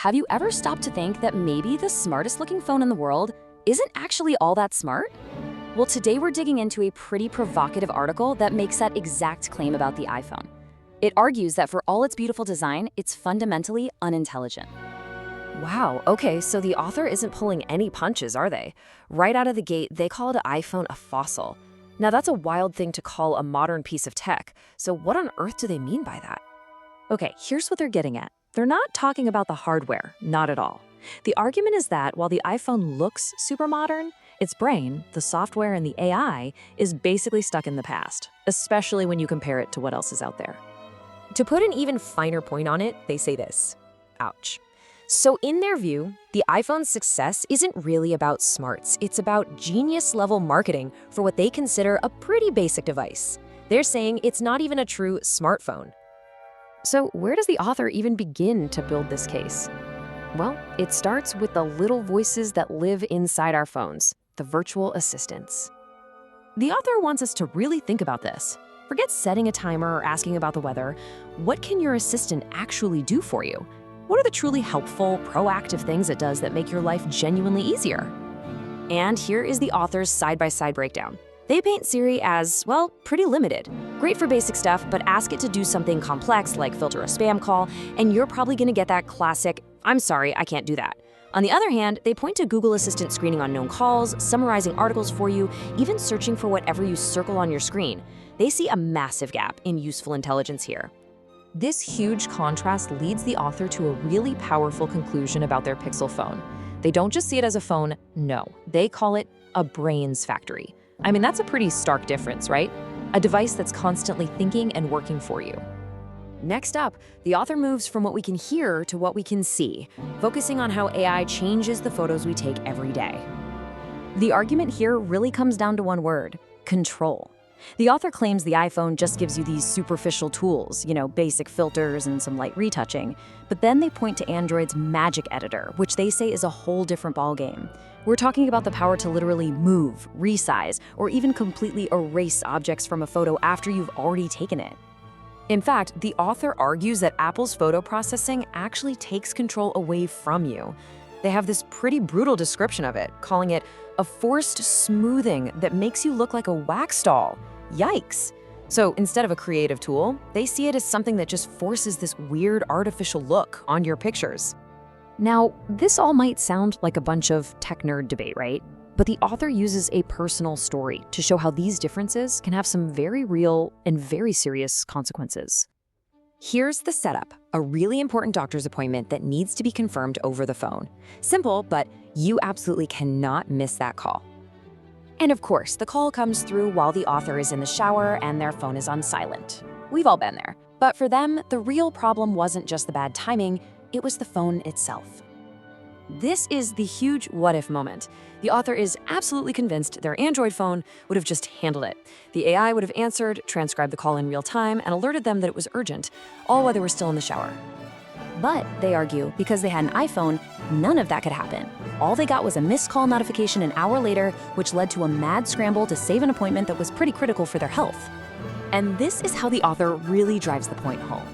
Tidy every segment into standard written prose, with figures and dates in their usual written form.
have you ever stopped to think that maybe the smartest looking phone in the world isn't actually all that smart? Well, today we're digging into a pretty provocative article that makes that exact claim about the iPhone. It argues that for all its beautiful design, it's fundamentally unintelligent. Wow, okay, so the author isn't pulling any punches, are they? Right out of the gate, they call the iPhone a fossil. Now that's a wild thing to call a modern piece of tech, so what on earth do they mean by that? Okay, here's what they're getting at. They're not talking about the hardware, not at all. The argument is that while the iPhone looks super modern, its brain, the software and the AI, is basically stuck in the past, especially when you compare it to what else is out there. To put an even finer point on it, they say this. Ouch. So in their view, the iPhone's success isn't really about smarts. It's about genius-level marketing for what they consider a pretty basic device. They're saying it's not even a true smartphone. So where does the author even begin to build this case? Well, it starts with the little voices that live inside our phones, the virtual assistants. The author wants us to really think about this. Forget setting a timer or asking about the weather. What can your assistant actually do for you? What are the truly helpful, proactive things it does that make your life genuinely easier? And here is the author's side-by-side breakdown. They paint Siri as, well, pretty limited. Great for basic stuff, but ask it to do something complex like filter a spam call, and you're probably gonna get that classic, "I'm sorry, I can't do that." On the other hand, they point to Google Assistant screening unknown calls, summarizing articles for you, even searching for whatever you circle on your screen. They see a massive gap in useful intelligence here. This huge contrast leads the author to a really powerful conclusion about their Pixel phone. They don't just see it as a phone, no, they call it a brains factory. I mean, that's a pretty stark difference, right? A device that's constantly thinking and working for you. Next up, the author moves from what we can hear to what we can see, focusing on how AI changes the photos we take every day. The argument here really comes down to one word: control. The author claims the iPhone just gives you these superficial tools, basic filters and some light retouching, but then they point to Android's magic editor, which they say is a whole different ballgame. We're talking about the power to literally move, resize, or even completely erase objects from a photo after you've already taken it. In fact, the author argues that Apple's photo processing actually takes control away from you. They have this pretty brutal description of it, calling it a forced smoothing that makes you look like a wax doll. Yikes! So instead of a creative tool, they see it as something that just forces this weird artificial look on your pictures. Now, this all might sound like a bunch of tech nerd debate, right? But the author uses a personal story to show how these differences can have some very real and very serious consequences. Here's the setup: a really important doctor's appointment that needs to be confirmed over the phone. Simple, but you absolutely cannot miss that call. And of course, the call comes through while the author is in the shower and their phone is on silent. We've all been there. But for them, the real problem wasn't just the bad timing, it was the phone itself. This is the huge what-if moment. The author is absolutely convinced their Android phone would have just handled it. The AI would have answered, transcribed the call in real time, and alerted them that it was urgent, all while they were still in the shower. But, they argue, because they had an iPhone, none of that could happen. All they got was a missed call notification an hour later, which led to a mad scramble to save an appointment that was pretty critical for their health. And this is how the author really drives the point home.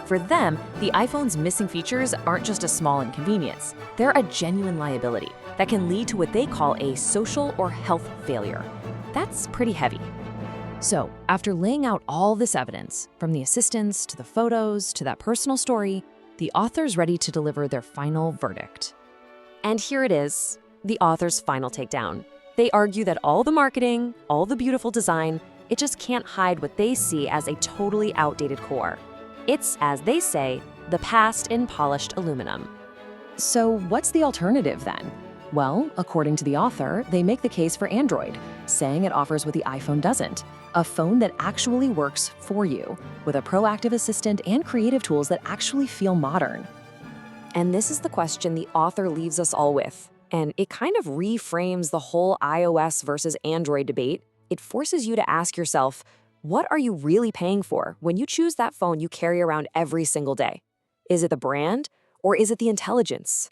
For them, the iPhone's missing features aren't just a small inconvenience. They're a genuine liability that can lead to what they call a social or health failure. That's pretty heavy. So, after laying out all this evidence, from the assistants to the photos to that personal story, the author's ready to deliver their final verdict. And here it is, the author's final takedown. They argue that all the marketing, all the beautiful design, it just can't hide what they see as a totally outdated core. It's, as they say, the past in polished aluminum. So what's the alternative then? Well, according to the author, they make the case for Android, saying it offers what the iPhone doesn't: a phone that actually works for you, with a proactive assistant and creative tools that actually feel modern. And this is the question the author leaves us all with. And it kind of reframes the whole iOS versus Android debate. It forces you to ask yourself, what are you really paying for when you choose that phone you carry around every single day? Is it the brand, or is it the intelligence?